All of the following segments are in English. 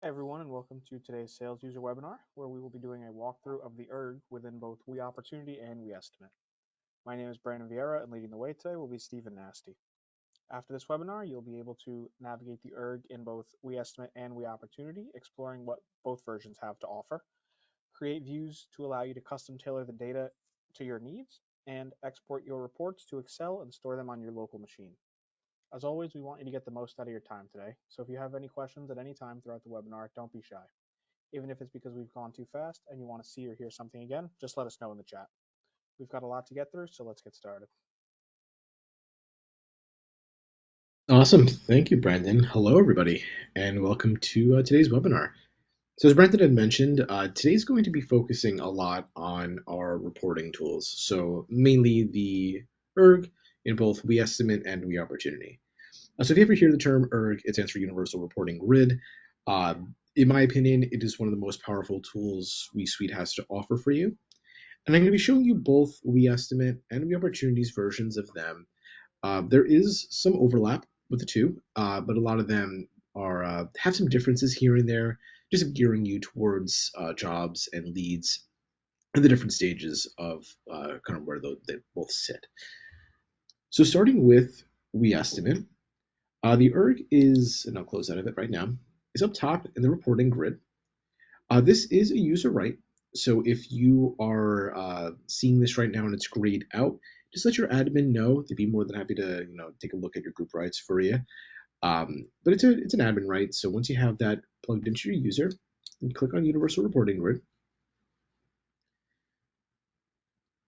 Hi everyone, and welcome to today's sales user webinar, where we will be doing a walkthrough of the URG within both WeOpportunity and WeEstimate. My name is Brandon Vieira, and leading the way today will be Stephen Nasty. After this webinar, you'll be able to navigate the URG in both WeEstimate and WeOpportunity, exploring what both versions have to offer, create views to allow you to custom tailor the data to your needs, and export your reports to Excel and store them on your local machine. As always, we want you to get the most out of your time today, so if you have any questions at any time throughout the webinar, don't be shy. Even if it's because we've gone too fast and you want to see or hear something again, just let us know in the chat. We've got a lot to get through, so let's get started. Awesome. Thank you, Brandon. Hello, everybody, and welcome to today's webinar. So as Brandon had mentioned, today's going to be focusing a lot on our reporting tools. So mainly the URG in both WeEstimate and WeOpportunity. So if you ever hear the term URG, it stands for Universal Reporting Grid. Uh, in my opinion, it is one of the most powerful tools WeSuite has to offer for you. And I'm going to be showing you both WeEstimate and WeOpportunity's versions of them. There is some overlap with the two, but a lot of them are have some differences here and there, just gearing you towards jobs and leads and the different stages of kind of where they both sit. So starting with WeEstimate, the URG is, and I'll close out of it right now, is up top in the reporting grid. This is a user right. So if you are seeing this right now and it's grayed out, just let your admin know. They'd be more than happy to take a look at your group rights for you. But it's an admin right. So once you have that plugged into your user, you click on Universal Reporting Grid,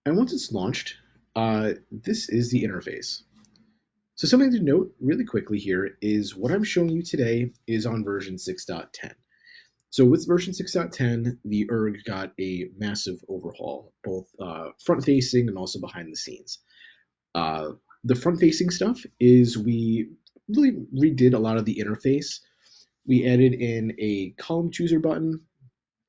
and once it's launched, this is the interface. So something to note really quickly here is what I'm showing you today is on version 6.10. So with version 6.10, the URG got a massive overhaul, both front-facing and also behind the scenes. The front-facing stuff is we really redid a lot of the interface. We added in a column chooser button,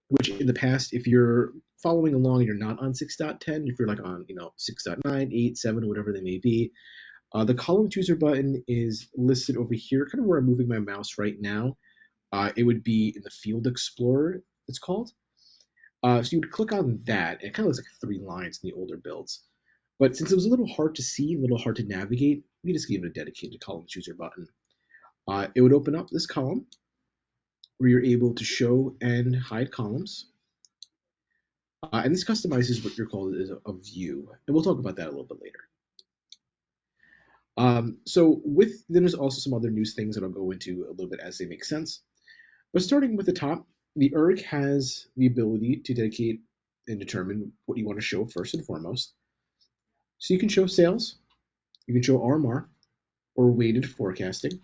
which in the past, if you're following along and you're not on 6.10, if you're like on 6.9, 8, 7, whatever they may be, the column chooser button is listed over here, kind of where I'm moving my mouse right now. It would be in the Field Explorer, it's called. So you would click on that, and it kind of looks like three lines in the older builds. But since it was a little hard to see, a little hard to navigate, we just gave it a dedicated column chooser button. It would open up this column where you're able to show and hide columns. And this customizes what you're called as a view. And we'll talk about that a little bit later. So there's also some other news things that I'll go into a little bit as they make sense. But starting with the top, the URG has the ability to dedicate and determine what you want to show first and foremost. So you can show sales, you can show RMR, or weighted forecasting.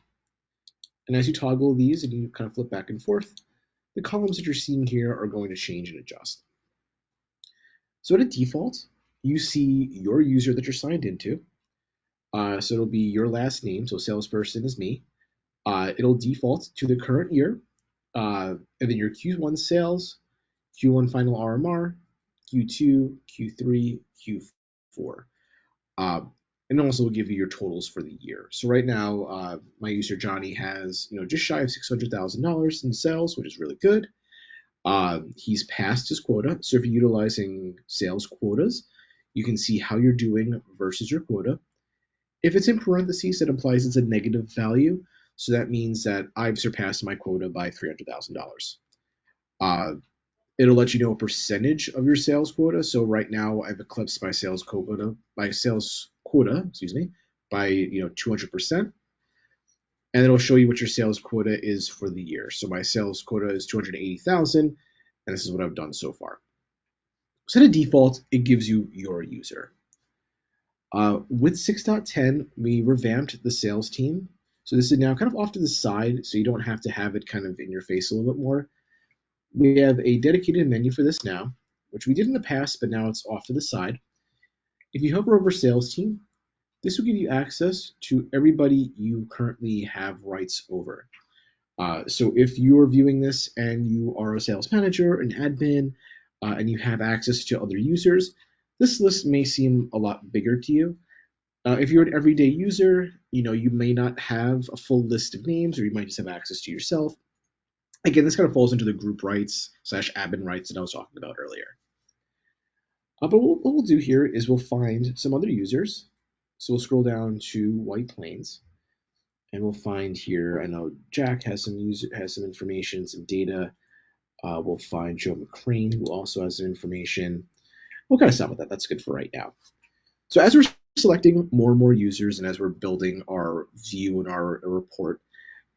And as you toggle these and you kind of flip back and forth, the columns that you're seeing here are going to change and adjust. So at a default, you see your user that you're signed into. So it'll be your last name, so salesperson is me. It'll default to the current year, and then your Q1 sales, Q1 final RMR, Q2, Q3, Q4. Uh, and also will give you your totals for the year. So right now, my user Johnny has just shy of $600,000 in sales, which is really good. He's passed his quota. So if you're utilizing sales quotas, you can see how you're doing versus your quota. If it's in parentheses, that implies it's a negative value. So that means that I've surpassed my quota by $300,000. Uh, it'll let you know a percentage of your sales quota. So right now I've eclipsed my sales quota, excuse me, by 200%. And it'll show you what your sales quota is for the year. So my sales quota is 280,000, and this is what I've done so far. So to default, it gives you your user. With 6.10, we revamped the sales team. So this is now kind of off to the side, so you don't have to have it kind of in your face a little bit more. We have a dedicated menu for this now, which we did in the past, but now it's off to the side. If you hover over sales team, this will give you access to everybody you currently have rights over. So if you're viewing this and you are a sales manager, an admin, and you have access to other users, this list may seem a lot bigger to you. If you're an everyday user, you may not have a full list of names, or you might just have access to yourself. Again, this kind of falls into the group rights slash admin rights that I was talking about earlier. But what we'll do here is we'll find some other users. So we'll scroll down to White Plains, and we'll find here. I know Jack has some information, some data. We'll find Joe McCrane, who also has some information. We'll kind of stop with that. That's good for right now. So as we're selecting more and more users, and as we're building our view and our report,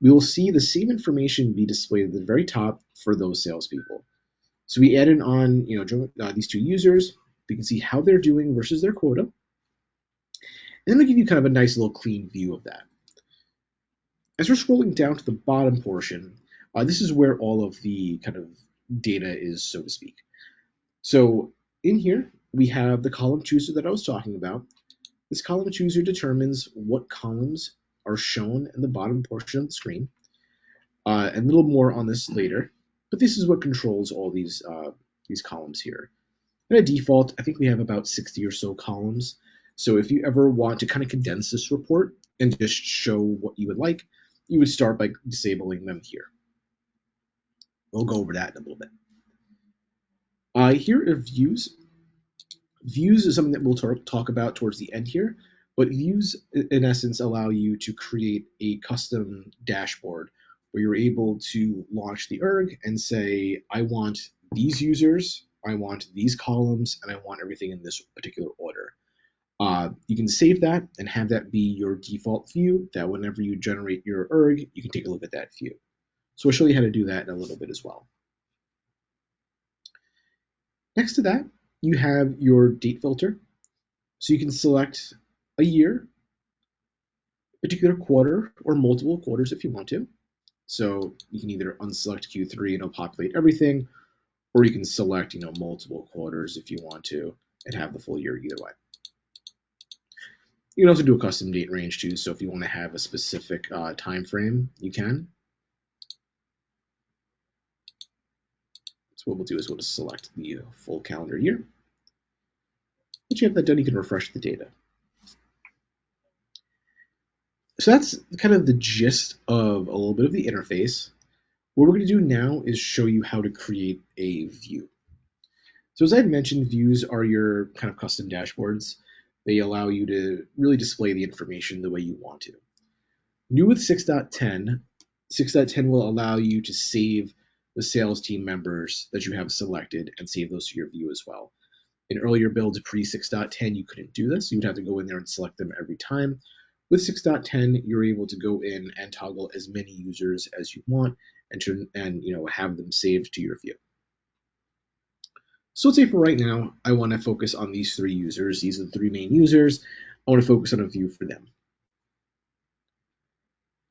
we will see the same information be displayed at the very top for those salespeople. So we added on, these two users. We can see how they're doing versus their quota. And then we give you kind of a nice little clean view of that. As we're scrolling down to the bottom portion, this is where all of the kind of data is, so to speak. So in here, we have the column chooser that I was talking about. This column chooser determines what columns are shown in the bottom portion of the screen. And a little more on this later, but this is what controls all these columns here. By default, I think we have about 60 or so columns. So if you ever want to kind of condense this report and just show what you would like, you would start by disabling them here. We'll go over that in a little bit. Here are views. Views is something that we'll talk about towards the end here, but views, in essence, allow you to create a custom dashboard where you're able to launch the URG and say, I want these users, I want these columns, and I want everything in this particular order. You can save that and have that be your default view, that whenever you generate your URG, you can take a look at that view. So I'll show you how to do that in a little bit as well. Next to that, you have your date filter. So you can select a year, a particular quarter, or multiple quarters if you want to. So you can either unselect Q3 and it'll populate everything, or you can select multiple quarters if you want to and have the full year either way. You can also do a custom date range too. So if you want to have a specific time frame, you can. So what we'll do is we'll just select the full calendar year. Once you have that done, you can refresh the data. So that's kind of the gist of a little bit of the interface. What we're going to do now is show you how to create a view. So as I had mentioned, views are your kind of custom dashboards. They allow you to really display the information the way you want to. New with 6.10, 6.10 will allow you to save the sales team members that you have selected and save those to your view as well. In earlier builds pre 6.10, you couldn't do this. You would have to go in there and select them every time. With 6.10, you're able to go in and toggle as many users as you want and have them saved to your view. So let's say for right now, I want to focus on these three users. These are the three main users. I want to focus on a view for them.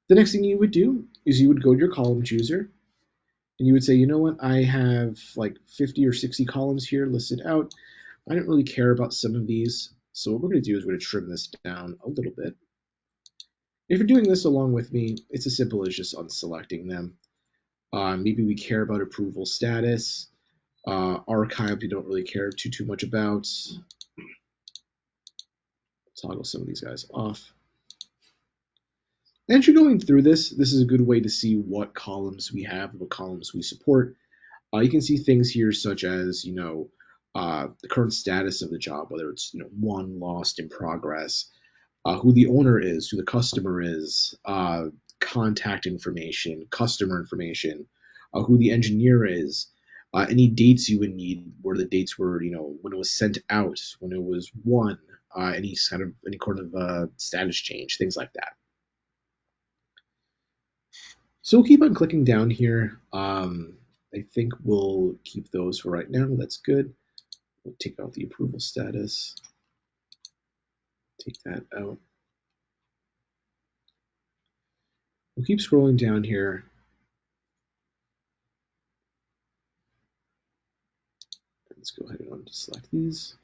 The next thing you would do is you would go to your column chooser and you would say, you know what, I have like 50 or 60 columns here listed out. I don't really care about some of these. So what we're going to do is we're going to trim this down a little bit. If you're doing this along with me, it's as simple as just unselecting them. Maybe we care about approval status. Archive, we don't really care too much about. Toggle some of these guys off. And as you're going through this is a good way to see what columns we have, what columns we support. You can see things here such as, the current status of the job, whether it's, won, lost, in progress, who the owner is, who the customer is, contact information, customer information, who the engineer is, any dates you would need, where the dates were, when it was sent out, when it was won, any kind of status change, things like that. So we'll keep on clicking down here. I think we'll keep those for right now. That's good. We'll take out the approval status. Take that out. We'll keep scrolling down here. Let's go ahead and select these.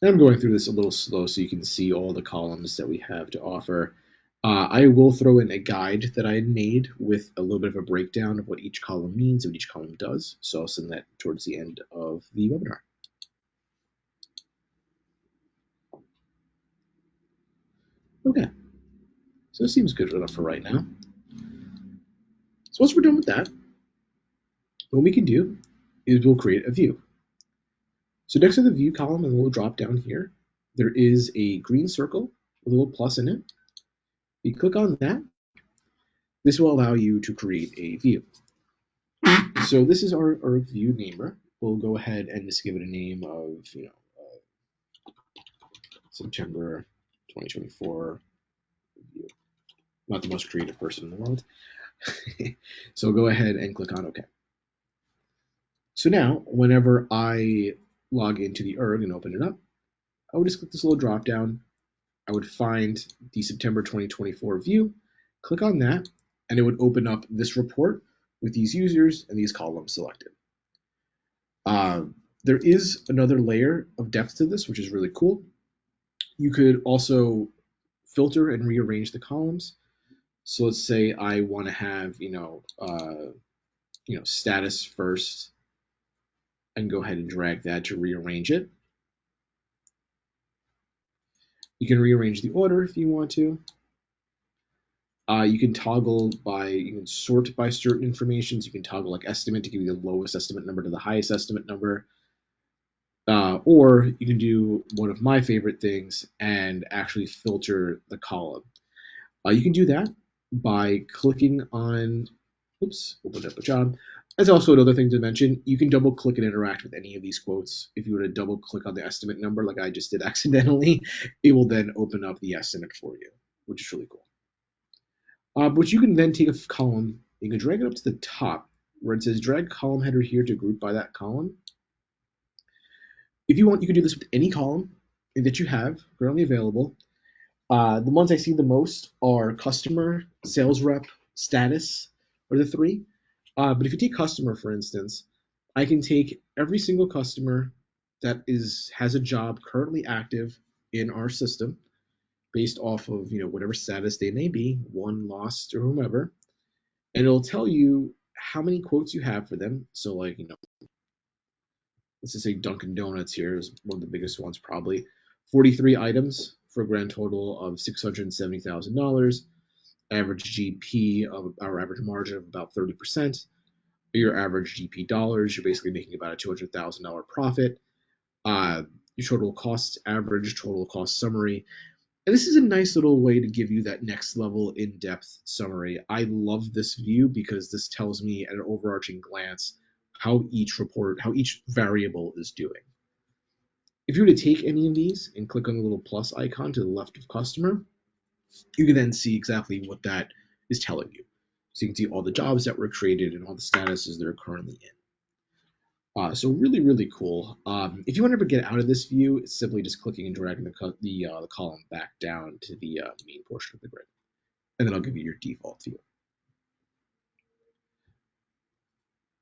And I'm going through this a little slow so you can see all the columns that we have to offer. I will throw in a guide that I had made with a little bit of a breakdown of what each column means and what each column does. So I'll send that towards the end of the webinar. Okay, so this seems good enough for right now. So once we're done with that, what we can do is we'll create a view. So next to the view column in the little drop down here, there is a green circle with a little plus in it. You click on that. This will allow you to create a view. So this is our view namer. We'll go ahead and just give it a name of, September 2024 view. Not the most creative person in the world. So go ahead and click on OK. So now, whenever I log into the URG and open it up, I would just click this little drop down. I would find the September 2024 view, click on that, and it would open up this report with these users and these columns selected. There is another layer of depth to this, which is really cool. You could also filter and rearrange the columns. So let's say I want to have, status first, and go ahead and drag that to rearrange it. You can rearrange the order if you want to. You can you can sort by certain information. So you can toggle like estimate to give you the lowest estimate number to the highest estimate number. Or you can do one of my favorite things and actually filter the column. You can do that by clicking on, oops, opened up a job. That's also another thing to mention. You can double click and interact with any of these quotes. If you were to double click on the estimate number, like I just did accidentally, it will then open up the estimate for you, which is really cool. But you can then take a column, you can drag it up to the top where it says drag column header here to group by that column. If you want, you can do this with any column that you have currently available. The ones I see the most are customer, sales rep, status, are the three. But if you take customer, for instance, I can take every single customer that has a job currently active in our system based off of whatever status they may be, won, lost, or whomever, and it'll tell you how many quotes you have for them. So like let's just say Dunkin' Donuts here is one of the biggest ones probably. 43 items for a grand total of $670,000. Average GP of our average margin of about 30%. Your average GP dollars, you're basically making about a $200,000 profit. Your total cost average, total cost summary. And this is a nice little way to give you that next level in-depth summary. I love this view because this tells me at an overarching glance how each variable is doing. If you were to take any of these and click on the little plus icon to the left of customer, you can then see exactly what that is telling you. So you can see all the jobs that were created and all the statuses they're currently in. So really, really cool. If you want to ever get out of this view, it's simply just clicking and dragging the column back down to the main portion of the grid. And then I'll give you your default view.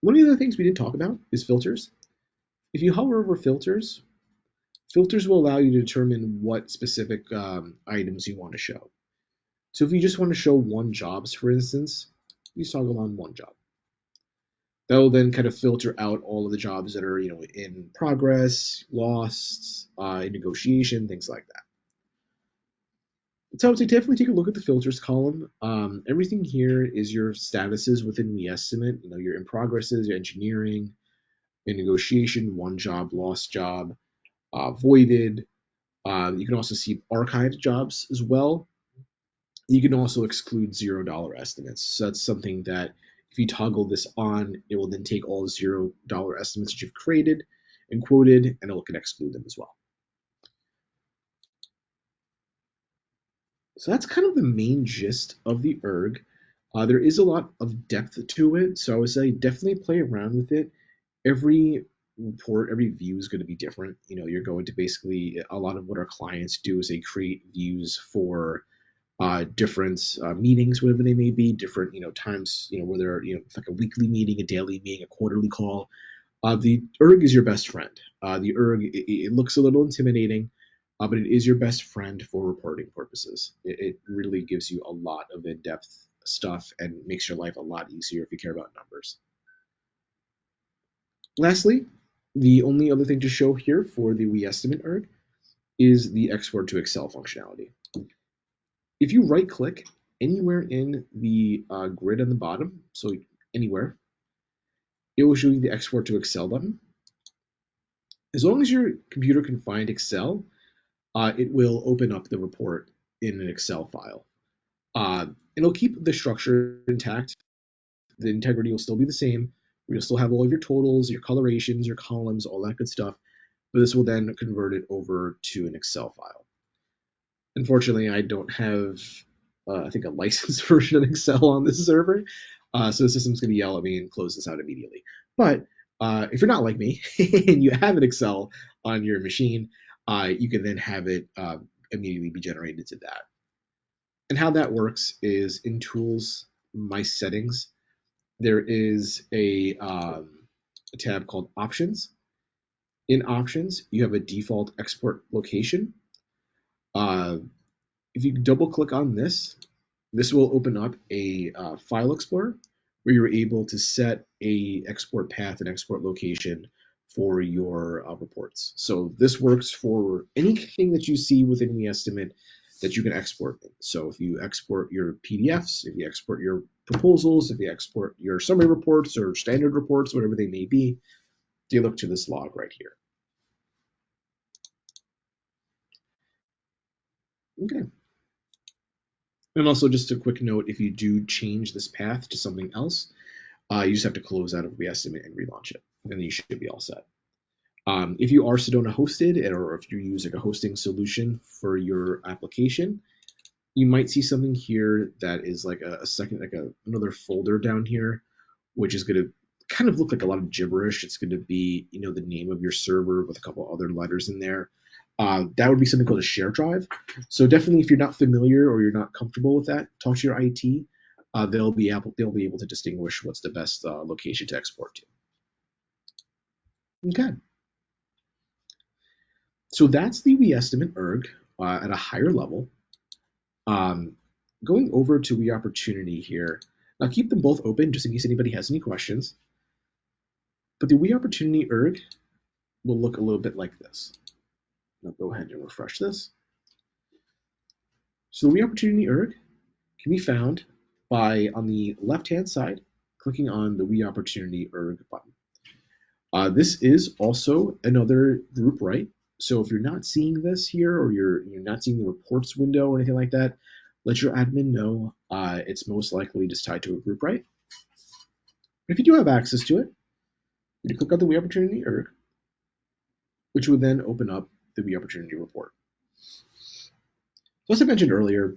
One of the other things we didn't talk about is filters. If you hover over filters, filters will allow you to determine what specific items you want to show. So if you just want to show one jobs, for instance, you toggle on one job. That will then kind of filter out all of the jobs that are in progress, lost, in negotiation, things like that. So I would say definitely take a look at the filters column. Everything here is your statuses within WeEstimate. Your in progresses, your engineering, in negotiation, one job, lost job, voided. You can also see archived jobs as well. You can also exclude $0 estimates. So that's something that if you toggle this on, it will then take all $0 estimates that you've created and quoted, and it can exclude them as well. So that's kind of the main gist of the URG. There is a lot of depth to it, so I would say definitely play around with it. Every report, every view is going to be different. You're going to basically, a lot of what our clients do is they create views for different meetings, whatever they may be, different times, where they're it's like a weekly meeting, a daily meeting, a quarterly call. The URG is your best friend. The URG, it looks a little intimidating, but it is your best friend for reporting purposes. It really gives you a lot of in-depth stuff and makes your life a lot easier if you care about numbers. Lastly, the only other thing to show here for the WeEstimate ERG is the export to Excel functionality. If you right click anywhere in the grid on the bottom, so anywhere, it will show you the export to Excel button. As long as your computer can find Excel, it will open up the report in an Excel file. It'll keep the structure intact. The integrity will still be the same. You'll still have all of your totals, your colorations, your columns, all that good stuff. But this will then convert it over to an Excel file. Unfortunately, I don't have, I think, a licensed version of Excel on this server. So the system's going to yell at me and close this out immediately. But if you're not like me and you have an Excel on your machine, you can then have it immediately be generated to that. And how that works is in Tools, My Settings, there is a tab called Options. In Options, you have a default export location. Uh, if you double click on this, this will open up a file explorer where you're able to set a export path and export location for your reports. So this works for anything that you see within WeEstimate that you can export. So if you export your PDFs, if you export your proposals, if you export your summary reports or standard reports, whatever they may be, they look to this log right here. Okay. And also just a quick note, if you do change this path to something else, you just have to close out of WeEstimate and relaunch it, and then you should be all set. If you are Sedona hosted, or if you use like a hosting solution for your application, you might see something here that is like a second, like another folder down here, which is going to kind of look like a lot of gibberish. It's going to be, the name of your server with a couple other letters in there. That would be something called a share drive. So definitely, if you're not familiar or you're not comfortable with that, talk to your IT. They'll be able to distinguish what's the best location to export to. Okay. So that's the WeEstimate ERG at a higher level. Going over to WeOpportunity here. Now keep them both open just in case anybody has any questions. But the WeOpportunity ERG will look a little bit like this. Now go ahead and refresh this. So the WeOpportunity ERG can be found by, on the left-hand side, clicking on the WeOpportunity ERG button. This is also another group right. So if you're not seeing this here, or you're not seeing the reports window or anything like that, let your admin know. It's most likely just tied to a group right. If you do have access to it, you click on the WeOpportunity ERG, which would then open up the WeOpportunity report. So as I mentioned earlier,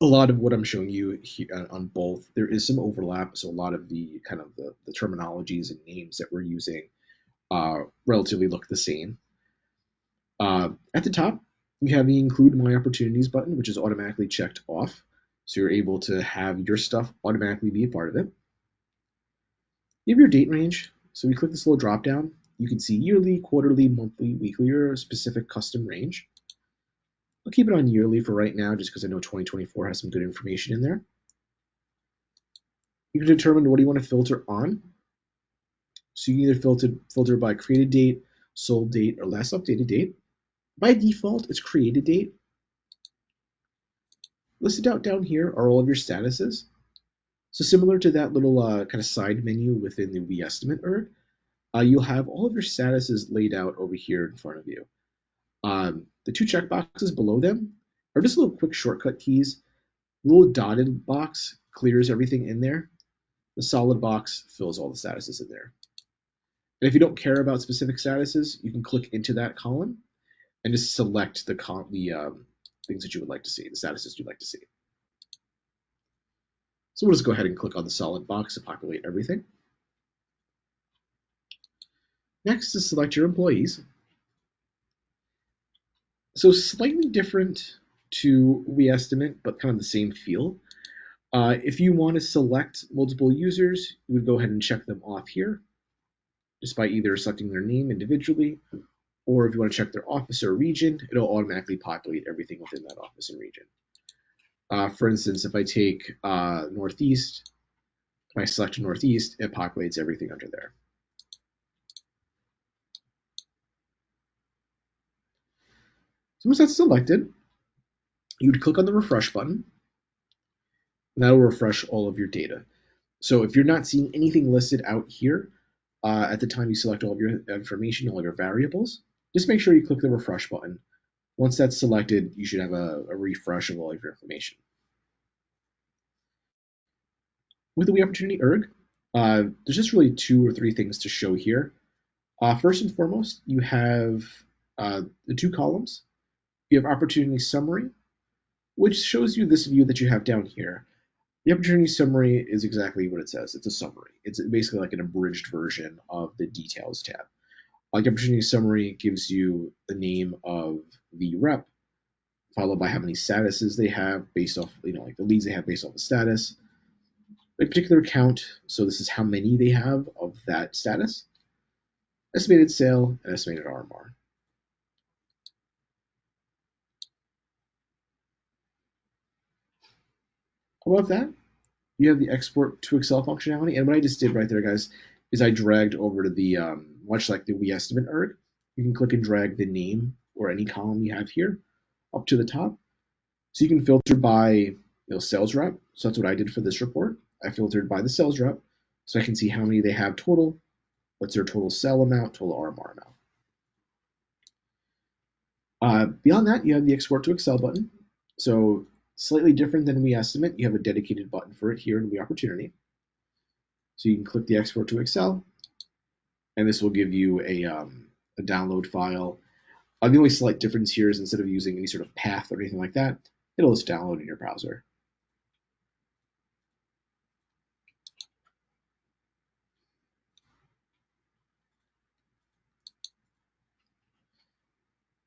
a lot of what I'm showing you here on both, there is some overlap. So a lot of the kind of the terminologies and names that we're using relatively look the same. At the top, you have the Include My Opportunities button, which is automatically checked off. So you're able to have your stuff automatically be a part of it. You have your date range. So we click this little drop down. You can see yearly, quarterly, monthly, weekly, or a specific custom range. I'll keep it on yearly for right now, just because I know 2024 has some good information in there. You can determine what do you want to filter on. So you can either filter by created date, sold date, or last updated date. By default, it's created date. Listed out down here are all of your statuses. So similar to that little kind of side menu within the WeEstimate ERG, you'll have all of your statuses laid out over here in front of you. The two checkboxes below them are just little quick shortcut keys. The little dotted box clears everything in there. The solid box fills all the statuses in there. And if you don't care about specific statuses, you can click into that column and just select the things that you would like to see, the statuses you'd like to see. So we'll just go ahead and click on the solid box to populate everything. Next is select your employees. So slightly different to WeEstimate, but kind of the same feel. If you want to select multiple users, you would go ahead and check them off here, just by either selecting their name individually or if you want to check their office or region, it'll automatically populate everything within that office and region. For instance, if I take Northeast, if I select Northeast, it populates everything under there. So once that's selected, you would click on the refresh button, and that will refresh all of your data. So if you're not seeing anything listed out here at the time you select all of your information, all of your variables, just make sure you click the refresh button. Once that's selected, you should have a refresh of all of your information. With the WeOpportunity ERG, there's just really 2 or 3 things to show here. First and foremost, you have the 2 columns. You have Opportunity Summary, which shows you this view that you have down here. The Opportunity Summary is exactly what it says. It's a summary. It's basically like an abridged version of the Details tab. The Opportunity Summary gives you the name of the rep, followed by how many statuses they have based off, like the leads they have based off the status, a particular count, so this is how many they have of that status, estimated sale, and estimated RMR. Above that, you have the export to Excel functionality, and what I just did right there, guys, is I dragged over to the, much like the WeEstimate ERG, you can click and drag the name or any column you have here up to the top. So you can filter by sales rep. So that's what I did for this report. I filtered by the sales rep, so I can see how many they have total, what's their total sell amount, total RMR amount. Beyond that, you have the export to Excel button. So slightly different than WeEstimate, you have a dedicated button for it here in WeOpportunity. So you can click the export to Excel, and this will give you a download file. The only slight difference here is instead of using any sort of path or anything like that, it'll just download in your browser.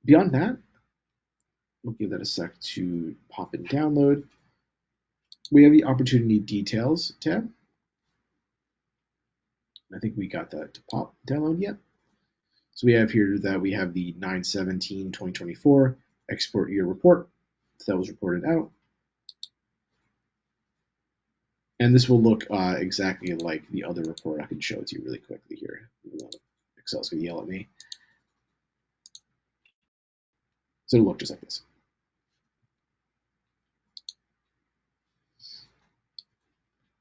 Beyond that, we'll give that a sec to pop and download. We have the Opportunity Details tab. I think we got that to pop download yet. So we have here that we have the 9/17/2024 export year report that was reported out. And this will look exactly like the other report. I can show it to you really quickly here. Excel's going to yell at me. So it'll look just like this.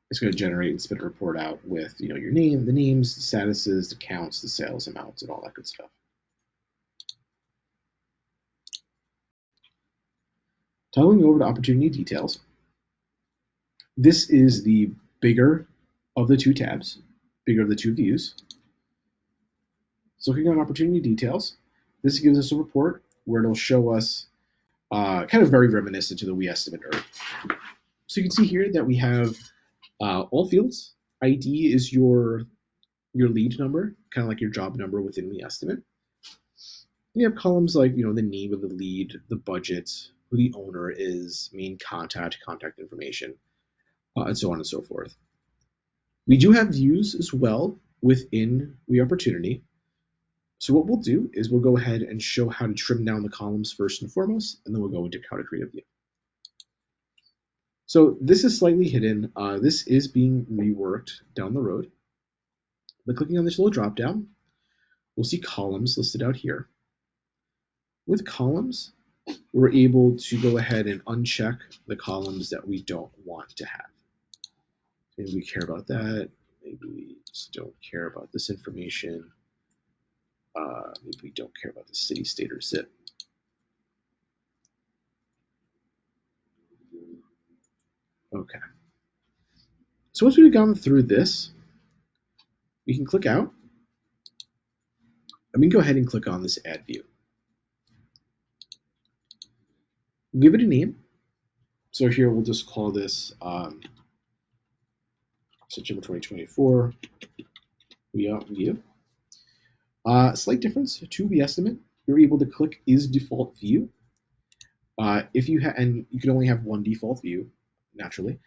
It's going to generate and spit a report out with your name, the names, the statuses, the counts, the sales amounts, and all that good stuff. Toggling over to Opportunity Details. This is the bigger of the 2 tabs, bigger of the 2 views. So clicking on Opportunity Details, this gives us a report where it'll show us kind of very reminiscent to the WeEstimate ERG. So you can see here that we have all fields. ID is your lead number, kind of like your job number within WeEstimate. You have columns like the name of the lead, the budget, who the owner is, main contact information, and so on and so forth. We do have views as well within WeOpportunity. So what we'll do is we'll go ahead and show how to trim down the columns first and foremost, and then we'll go into how to create a view. So this is slightly hidden. This is being reworked down the road. By clicking on this little drop down, we'll see columns listed out here. With columns, we're able to go ahead and uncheck the columns that we don't want to have. Maybe we care about that. Maybe we just don't care about this information. Maybe we don't care about the city, state, or zip. Okay. So once we've gone through this, we can click out. And we can go ahead and click on this Add View. Give it a name. So here we'll just call this September 2024 View. Slight difference to WeEstimate. You're able to click Is Default View. If you and you can only have one default view, naturally.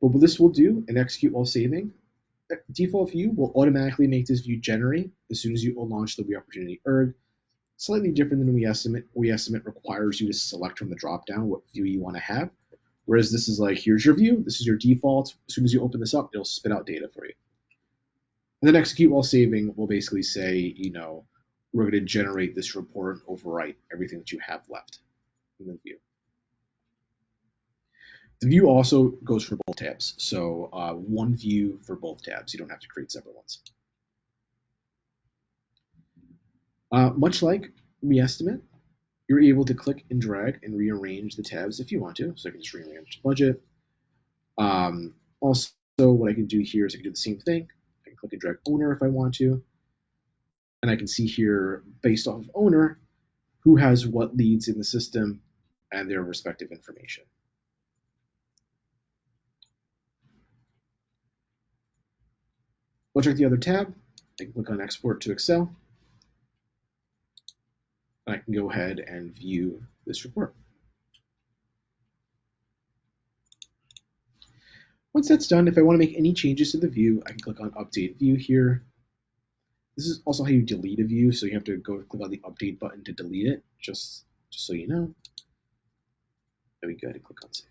But what this will do and execute while saving, default view will automatically make this view generate as soon as you launch the WeOpportunity ERG. Slightly different than WeEstimate. WeEstimate requires you to select from the dropdown what view you want to have, whereas this is like, here's your view, this is your default. As soon as you open this up, it'll spit out data for you. And then execute while saving will basically say, we're going to generate this report and overwrite everything that you have left in the view. The view also goes for both tabs. So one view for both tabs. You don't have to create separate ones. Much like WeEstimate, you're able to click and drag and rearrange the tabs if you want to. So I can just rearrange the budget. Also, what I can do here is I can do the same thing. I can click and drag owner if I want to. And I can see here, based off of owner, who has what leads in the system and their respective information. Much like the other tab, I can click on Export to Excel, and I can go ahead and view this report. Once that's done, if I want to make any changes to the view, I can click on Update View here. This is also how you delete a view, so you have to go click on the Update button to delete it, just so you know. There we go, and click on Save.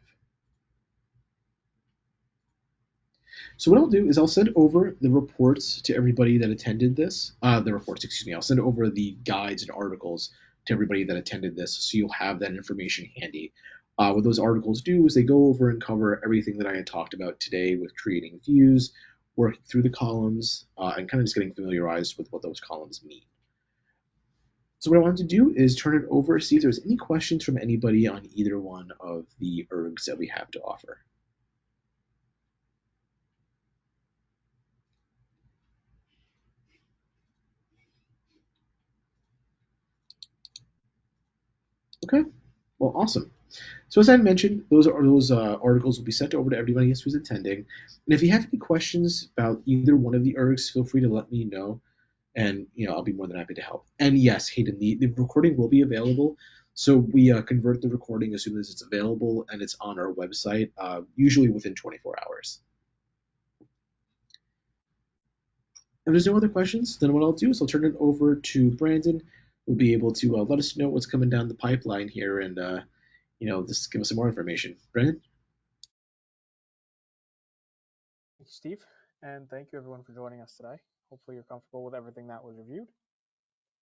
So what I'll do is I'll send over the reports to everybody that attended this. The reports, excuse me. I'll send over the guides and articles to everybody that attended this, so you'll have that information handy. What those articles do is they go over and cover everything that I had talked about today with creating views, working through the columns, and kind of just getting familiarized with what those columns mean. So what I wanted to do is turn it over, see if there's any questions from anybody on either one of the ergs that we have to offer. Okay, well, awesome. So as I mentioned, those articles will be sent over to everybody who's attending. And if you have any questions about either one of the ergs, feel free to let me know, and I'll be more than happy to help. And yes, Hayden, the recording will be available. So we convert the recording as soon as it's available, and it's on our website, usually within 24 hours. If there's no other questions, then what I'll do is I'll turn it over to Brandon. We'll be able to let us know what's coming down the pipeline here, and just give us some more information. Brandon. Thank you, Steve, and thank you everyone for joining us today. Hopefully you're comfortable with everything that was reviewed.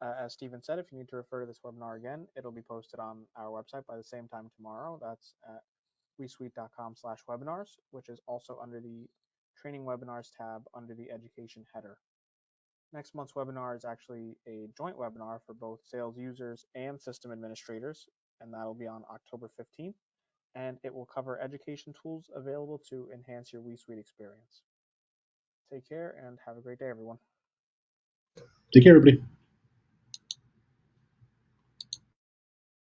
As Steven said, if you need to refer to this webinar again, it'll be posted on our website by the same time tomorrow. That's at wesuite.com/webinars, which is also under the training webinars tab under the education header. Next month's webinar is actually a joint webinar for both sales users and system administrators, and that'll be on October 15th, and it will cover education tools available to enhance your WeSuite experience. Take care and have a great day, everyone. Take care, everybody.